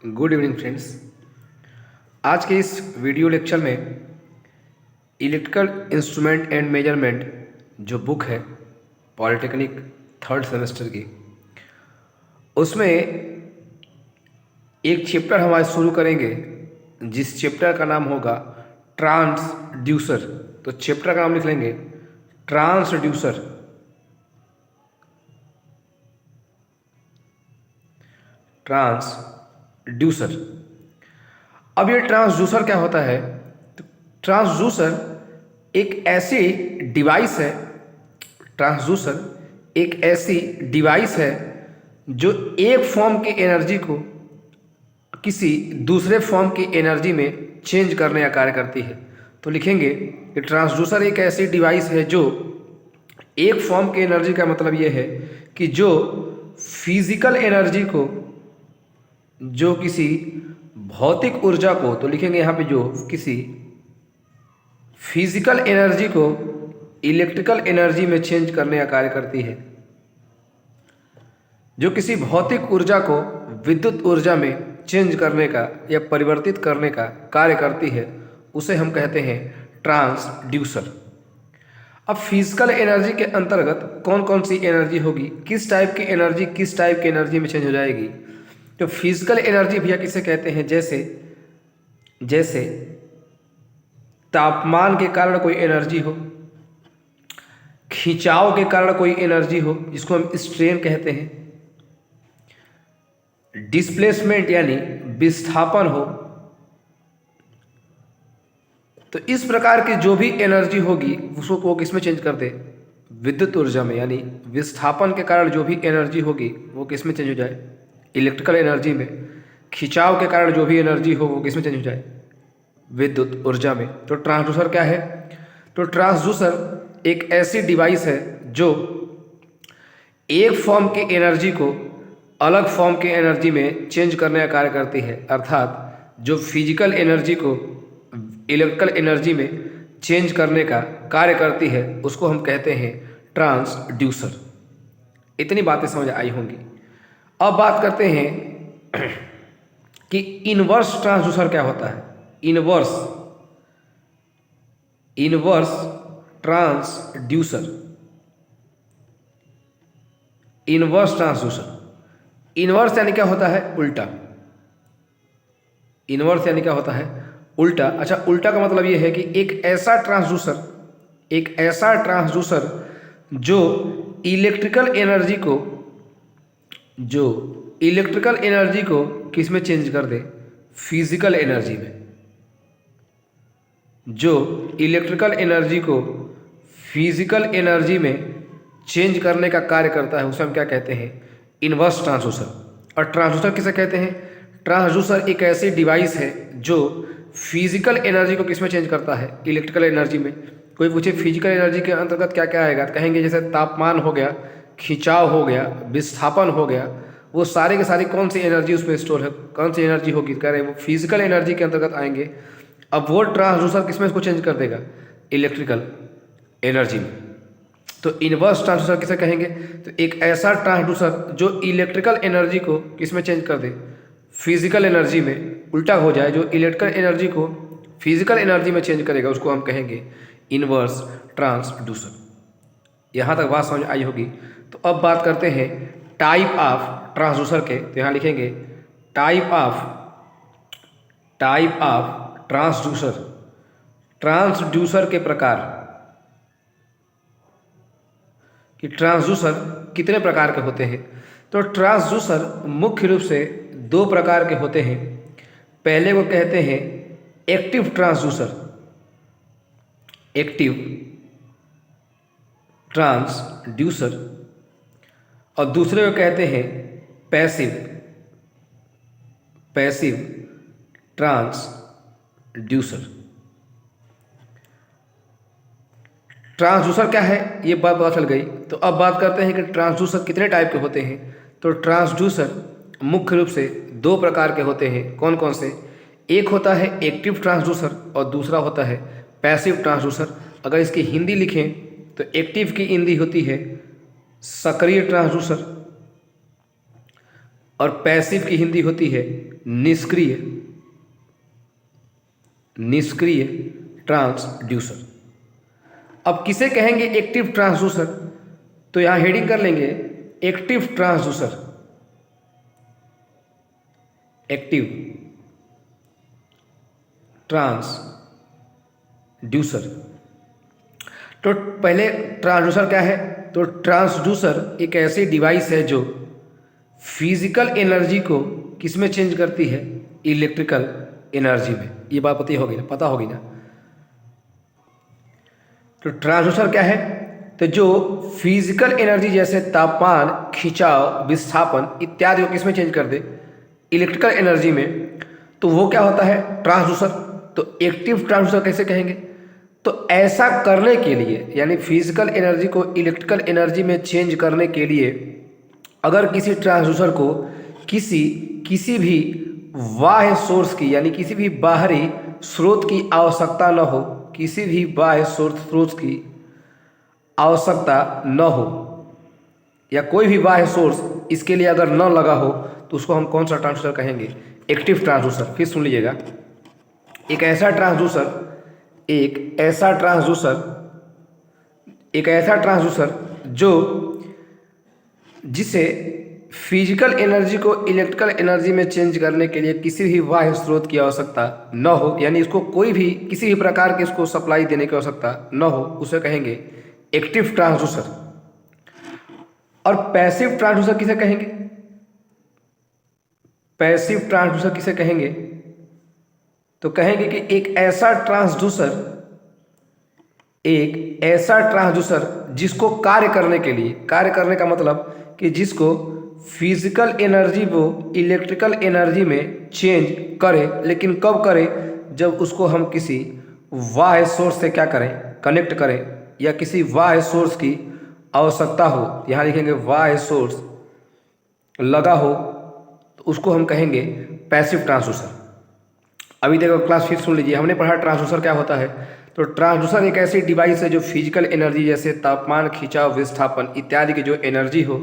Good evening friends. आज के इस वीडियो लेक्चर में इलेक्ट्रिकल इंस्ट्रूमेंट एंड मेजरमेंट जो बुक है पॉलिटेक्निक थर्ड सेमेस्टर की, उसमें एक चैप्टर हम आज शुरू करेंगे जिस चैप्टर का नाम होगा ट्रांसड्यूसर। तो चैप्टर का नाम लिख लेंगे ट्रांसड्यूसर। ट्रांसड्यूसर। अब ये ट्रांसड्यूसर क्या होता है? तो ट्रांसड्यूसर एक ऐसी डिवाइस है ट्रांसड्यूसर एक ऐसी डिवाइस है जो एक फॉर्म की एनर्जी को किसी दूसरे फॉर्म की एनर्जी में चेंज करने का कार्य करती है। तो लिखेंगे कि ट्रांसड्यूसर एक ऐसी डिवाइस है जो एक फॉर्म की एनर्जी का मतलब ये है कि जो फिजिकल एनर्जी को, जो किसी भौतिक ऊर्जा को, तो लिखेंगे यहाँ पे जो किसी फिजिकल एनर्जी को इलेक्ट्रिकल एनर्जी में चेंज करने का कार्य करती है। जो किसी भौतिक ऊर्जा को विद्युत ऊर्जा में चेंज करने का या परिवर्तित करने का कार्य करती है, उसे हम कहते हैं ट्रांसड्यूसर। अब फिजिकल एनर्जी के अंतर्गत कौन कौन सी एनर्जी होगी, किस टाइप की एनर्जी किस टाइप की एनर्जी में चेंज हो जाएगी? तो फिजिकल एनर्जी भैया किसे कहते हैं? जैसे तापमान के कारण कोई एनर्जी हो, खिंचाव के कारण कोई एनर्जी हो जिसको हम स्ट्रेन कहते हैं, डिस्प्लेसमेंट यानी विस्थापन हो। तो इस प्रकार की जो भी एनर्जी होगी उसको वो किस में चेंज कर दे? विद्युत ऊर्जा में। यानी विस्थापन के कारण जो भी एनर्जी होगी वो किस में चेंज हो जाए? इलेक्ट्रिकल एनर्जी में। खिंचाव के कारण जो भी एनर्जी हो वो किस में चेंज हो जाए? विद्युत ऊर्जा में। तो ट्रांसड्यूसर क्या है? तो ट्रांसड्यूसर एक ऐसी डिवाइस है जो एक फॉर्म की एनर्जी को अलग फॉर्म की एनर्जी में चेंज करने का कार्य करती है। अर्थात जो फिजिकल एनर्जी को इलेक्ट्रिकल एनर्जी में चेंज करने का कार्य करती है उसको हम कहते हैं ट्रांसड्यूसर। इतनी बातें समझ आई होंगी। अब बात करते हैं कि इनवर्स ट्रांसड्यूसर क्या होता है। Inverse transducer. Inverse transducer. Inverse यानी क्या होता है? उल्टा। इनवर्स यानी क्या होता है? उल्टा। अच्छा, उल्टा का मतलब ये है कि एक ऐसा ट्रांसड्यूसर जो इलेक्ट्रिकल एनर्जी को किस में चेंज कर दे? फिजिकल एनर्जी में। जो इलेक्ट्रिकल एनर्जी को फिजिकल एनर्जी में चेंज करने का कार्य करता है उसे हम क्या कहते हैं? Inverse transducer. और ट्रांसड्यूसर किसे कहते हैं? ट्रांसड्यूसर एक ऐसी डिवाइस है जो फिजिकल एनर्जी को किस में चेंज करता है? इलेक्ट्रिकल एनर्जी में। कोई पूछे फिजिकल एनर्जी के अंतर्गत क्या क्या आएगा, तो कहेंगे जैसे तापमान हो गया, खिंचाव हो गया, विस्थापन हो गया। वो सारे के सारी कौन सी एनर्जी उसमें स्टोर है, कौन सी एनर्जी होगी, कह रहे हैं वो फिजिकल एनर्जी के अंतर्गत आएंगे। अब वो ट्रांसड्यूसर किसमें इसको चेंज कर देगा? इलेक्ट्रिकल एनर्जी में। तो इनवर्स ट्रांसड्यूसर किसे कहेंगे? तो एक ऐसा ट्रांसड्यूसर जो इलेक्ट्रिकल एनर्जी को किसमें चेंज कर दे? फिजिकल एनर्जी में। उल्टा हो जाए, जो इलेक्ट्रिकल एनर्जी को फिजिकल एनर्जी में चेंज करेगा उसको हम कहेंगे इनवर्स ट्रांसड्यूसर। यहाँ तक बात समझ आई होगी। तो अब बात करते हैं टाइप ऑफ ट्रांसड्यूसर के। तो यहाँ लिखेंगे टाइप ऑफ ट्रांसड्यूसर। ट्रांसड्यूसर के प्रकार कि ट्रांसड्यूसर कितने प्रकार के होते हैं। तो ट्रांसड्यूसर मुख्य रूप से दो प्रकार के होते हैं। पहले को कहते हैं एक्टिव ट्रांसड्यूसर, एक्टिव ट्रांसड्यूसर, और दूसरे को कहते हैं पैसिव ट्रांसड्यूसर। ट्रांसड्यूसर क्या है ये बात पता चल गई। तो अब बात करते हैं कि ट्रांसड्यूसर कितने टाइप के होते हैं। तो ट्रांसड्यूसर मुख्य रूप से दो प्रकार के होते हैं। कौन कौन से? एक होता है एक्टिव ट्रांसड्यूसर और दूसरा होता है पैसिव ट्रांसड्यूसर। अगर इसकी हिंदी लिखें तो एक्टिव की हिंदी होती है सक्रिय ट्रांसड्यूसर और पैसिव की हिंदी होती है निष्क्रिय ट्रांसड्यूसर। अब किसे कहेंगे एक्टिव ट्रांसड्यूसर? तो यहां हेडिंग कर लेंगे एक्टिव ट्रांसड्यूसर। Active transducer. तो पहले ट्रांसड्यूसर क्या है? तो ट्रांसड्यूसर एक ऐसी डिवाइस है जो फिजिकल एनर्जी को किस में चेंज करती है? इलेक्ट्रिकल एनर्जी में। ये बात पता होगी ना। तो ट्रांसड्यूसर क्या है? तो जो फिजिकल एनर्जी जैसे तापमान, खिंचाव, विस्थापन इत्यादि को किस में चेंज कर दे? इलेक्ट्रिकल एनर्जी में। तो वो क्या होता है? ट्रांसड्यूसर। तो एक्टिव ट्रांसड्यूसर कैसे कहेंगे? तो ऐसा करने के लिए, यानी फिजिकल एनर्जी को इलेक्ट्रिकल एनर्जी में चेंज करने के लिए अगर किसी ट्रांसड्यूसर को किसी भी बाह्य सोर्स की, यानी किसी भी बाहरी स्रोत की आवश्यकता न हो, किसी भी बाह्य स्रोत की आवश्यकता न हो, या कोई भी बाह्य सोर्स इसके लिए अगर न लगा हो, तो उसको हम कौन सा ट्रांसड्यूसर कहेंगे? Active transducer. फिर सुन लीजिएगा, एक ऐसा ट्रांसड्यूसर जिसे फिजिकल एनर्जी को इलेक्ट्रिकल एनर्जी में चेंज करने के लिए किसी भी बाह्य स्रोत की आवश्यकता न हो, यानी इसको कोई भी किसी भी प्रकार के इसको सप्लाई देने की आवश्यकता न हो, उसे कहेंगे एक्टिव ट्रांसड्यूसर। और पैसिव ट्रांसड्यूसर किसे कहेंगे? पैसिव ट्रांसड्यूसर किसे कहेंगे? तो कहेंगे कि एक ऐसा ट्रांसड्यूसर जिसको कार्य करने का मतलब कि जिसको फिजिकल एनर्जी वो इलेक्ट्रिकल एनर्जी में चेंज करे, लेकिन कब करे? जब उसको हम किसी बाह्य सोर्स से क्या करें? कनेक्ट करें, या किसी बाह्य सोर्स की आवश्यकता हो। यहाँ लिखेंगे बाह्य सोर्स लगा हो, तो उसको हम कहेंगे पैसिव ट्रांसड्यूसर। अभी देखो क्लास फिर सुन लीजिए, हमने पढ़ा ट्रांसड्यूसर क्या होता है। तो ट्रांसड्यूसर एक ऐसी डिवाइस है जो फिजिकल एनर्जी जैसे तापमान, खिंचाव, विस्थापन इत्यादि की जो एनर्जी हो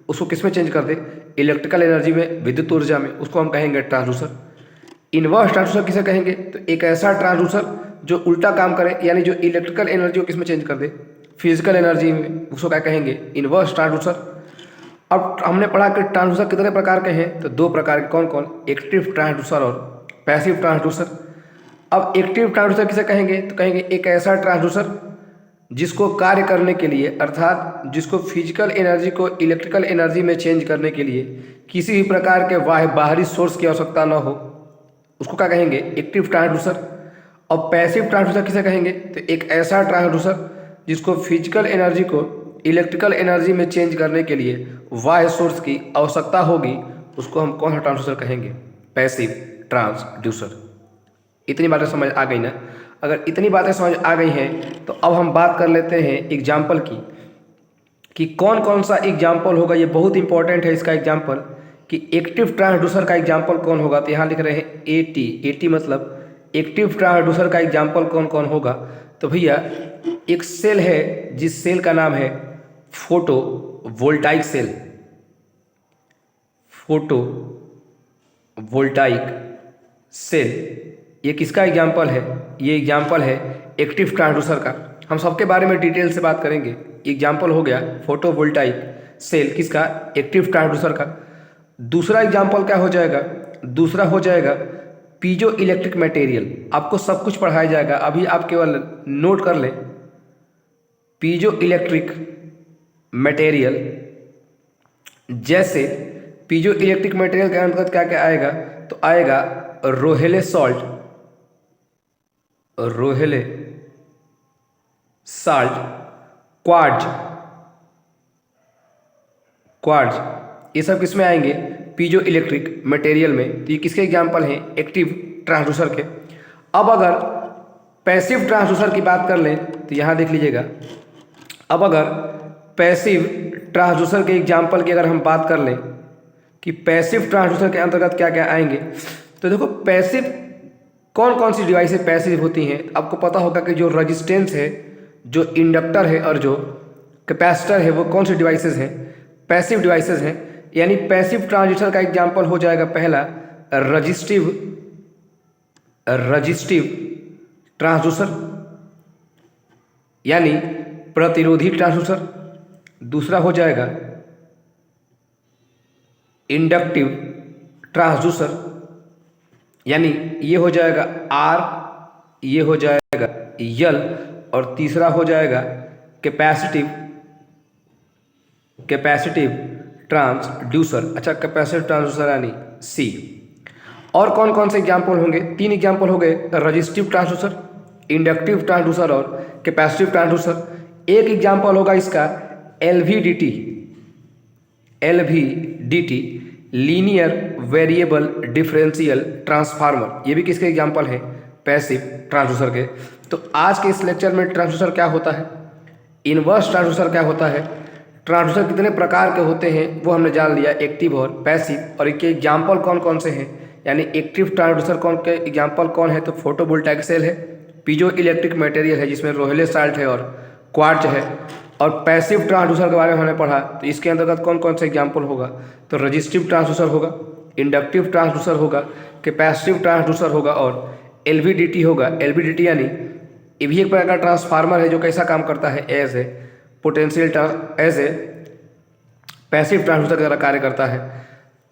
उसको किस में चेंज कर दे? इलेक्ट्रिकल एनर्जी में, विद्युत ऊर्जा में। उसको हम कहेंगे ट्रांसड्यूसर। इन्वर्स ट्रांसड्यूसर किसे कहेंगे? तो एक ऐसा ट्रांसड्यूसर जो उल्टा काम करे, यानी जो इलेक्ट्रिकल एनर्जी को किस में चेंज कर दे? फिजिकल एनर्जी में। उसको क्या कहेंगे? Inverse transducer. अब हमने पढ़ा कि ट्रांसड्यूसर कितने प्रकार के हैं? तो दो प्रकार के। कौन कौन? एक्टिव ट्रांसड्यूसर और पैसिव ट्रांसड्यूसर। अब एक्टिव ट्रांसड्यूसर किसे कहेंगे? तो कहेंगे एक ऐसा ट्रांसड्यूसर जिसको कार्य करने के लिए, अर्थात जिसको फिजिकल एनर्जी को इलेक्ट्रिकल एनर्जी में चेंज करने के लिए किसी भी प्रकार के बाहरी सोर्स की आवश्यकता न हो, उसको क्या कहेंगे? Active transducer. और पैसिव ट्रांसड्यूसर किसे कहेंगे? तो एक ऐसा ट्रांसड्यूसर जिसको फिजिकल एनर्जी को इलेक्ट्रिकल एनर्जी में चेंज करने के लिए बाह्य सोर्स की आवश्यकता होगी, उसको हम कौन सा ट्रांसड्यूसर कहेंगे? Passive transducer. इतनी बातें समझ आ गई ना? अगर इतनी बातें समझ आ गई हैं तो अब हम बात कर लेते हैं एग्जाम्पल की, कि कौन कौन सा एग्जाम्पल होगा। ये बहुत इंपॉर्टेंट है इसका एग्जाम्पल, कि एक्टिव ट्रांसड्यूसर का एग्जाम्पल कौन होगा। तो यहाँ लिख रहे हैं एटी मतलब एक्टिव ट्रांसड्यूसर का एग्जाम्पल कौन कौन होगा। तो भैया एक सेल है जिस सेल का नाम है photovoltaic cell. Photovoltaic cell, ये किसका एग्जाम्पल है? ये एग्जाम्पल है एक्टिव ट्रांसड्यूसर का। हम सबके बारे में डिटेल से बात करेंगे। एग्जाम्पल हो गया फोटो वोल्टाइक सेल, किसका? एक्टिव ट्रांसड्यूसर का। दूसरा एग्जाम्पल क्या हो जाएगा? दूसरा हो जाएगा पीजो इलेक्ट्रिक मटेरियल। आपको सब कुछ पढ़ाया जाएगा, अभी आप केवल नोट कर लें। पीजो इलेक्ट्रिक मटेरियल, जैसे पीजो इलेक्ट्रिक मटेरियल के अंतर्गत क्या क्या आएगा? तो आएगा रोहेले सॉल्ट, क्वार्ट्ज, ये सब किस में आएंगे? पीजो इलेक्ट्रिक मटेरियल में। तो ये किसके एग्जाम्पल हैं? एक्टिव ट्रांसड्यूसर के। अब अगर पैसिव ट्रांसड्यूसर की बात कर लें तो यहाँ देख लीजिएगा। अब अगर पैसिव ट्रांसड्यूसर के एग्जाम्पल की अगर हम बात कर लें कि पैसिव ट्रांसड्यूसर के अंतर्गत क्या क्या आएंगे, तो देखो पैसिव कौन कौन सी डिवाइसें पैसिव होती हैं। आपको पता होगा कि जो रजिस्टेंस है, जो इंडक्टर है और जो कैपेसिटर है, वो कौन सी डिवाइसेस हैं? पैसिव डिवाइसेस हैं। यानी पैसिव ट्रांसड्यूसर का एग्जाम्पल हो जाएगा पहला रजिस्टिव ट्रांसड्यूसर यानी प्रतिरोधी ट्रांसड्यूसर। दूसरा हो जाएगा इंडक्टिव ट्रांसड्यूसर यानी ये हो जाएगा R, ये हो जाएगा L, और तीसरा हो जाएगा कैपेसिटिव ट्रांसड्यूसर। अच्छा, कैपेसिटिव ट्रांसड्यूसर यानी C। और कौन कौन से एग्जाम्पल होंगे? 3 एग्जाम्पल हो गए, रजिस्टिव ट्रांसड्यूसर, इंडक्टिव ट्रांसड्यूसर और कैपेसिटिव ट्रांसड्यूसर। एक एग्जाम्पल होगा इसका LVDT linear variable differential transformer. ये भी किसके एग्जाम्पल हैं? पैसिव ट्रांसड्यूसर के। तो आज के इस लेक्चर में ट्रांसड्यूसर क्या होता है, इन्वर्स ट्रांसड्यूसर क्या होता है, ट्रांसड्यूसर कितने प्रकार के होते हैं वो हमने जान लिया, एक्टिव और पैसिव, और इनके एग्जाम्पल कौन कौन से हैं। यानी एक्टिव ट्रांसड्यूसर कौन के एग्जाम्पल कौन है? तो फोटोवोल्टाइक सेल है, पीजो इलेक्ट्रिक मटेरियल है जिसमें रोहेले साल्ट है और क्वार्ट्ज है। और पैसिव ट्रांसड्यूसर के बारे में हमने पढ़ा, तो इसके अंतर्गत कौन कौन से एग्जाम्पल होगा? तो रजिस्टिव ट्रांसड्यूसर होगा, इंडक्टिव ट्रांसड्यूसर होगा, कैपेसिटिव ट्रांसड्यूसर होगा और LVDT होगा। LVDT यानी ये भी एक प्रकार का ट्रांसफार्मर है जो कैसा काम करता है? एज ए पैसिव ट्रांसड्यूसर की तरह कार्य करता है।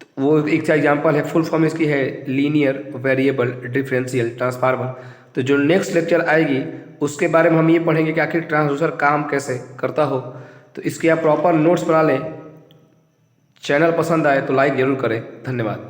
तो वो एक एग्जाम्पल है, फुल फॉर्म इसकी है लीनियर वेरिएबल डिफरेंशियल ट्रांसफार्मर। तो जो नेक्स्ट लेक्चर आएगी उसके बारे में हम ये पढ़ेंगे कि आखिर ट्रांसड्यूसर काम कैसे करता हो। तो इसके आप प्रॉपर नोट्स बना लें। चैनल पसंद आए तो लाइक ज़रूर करें। धन्यवाद।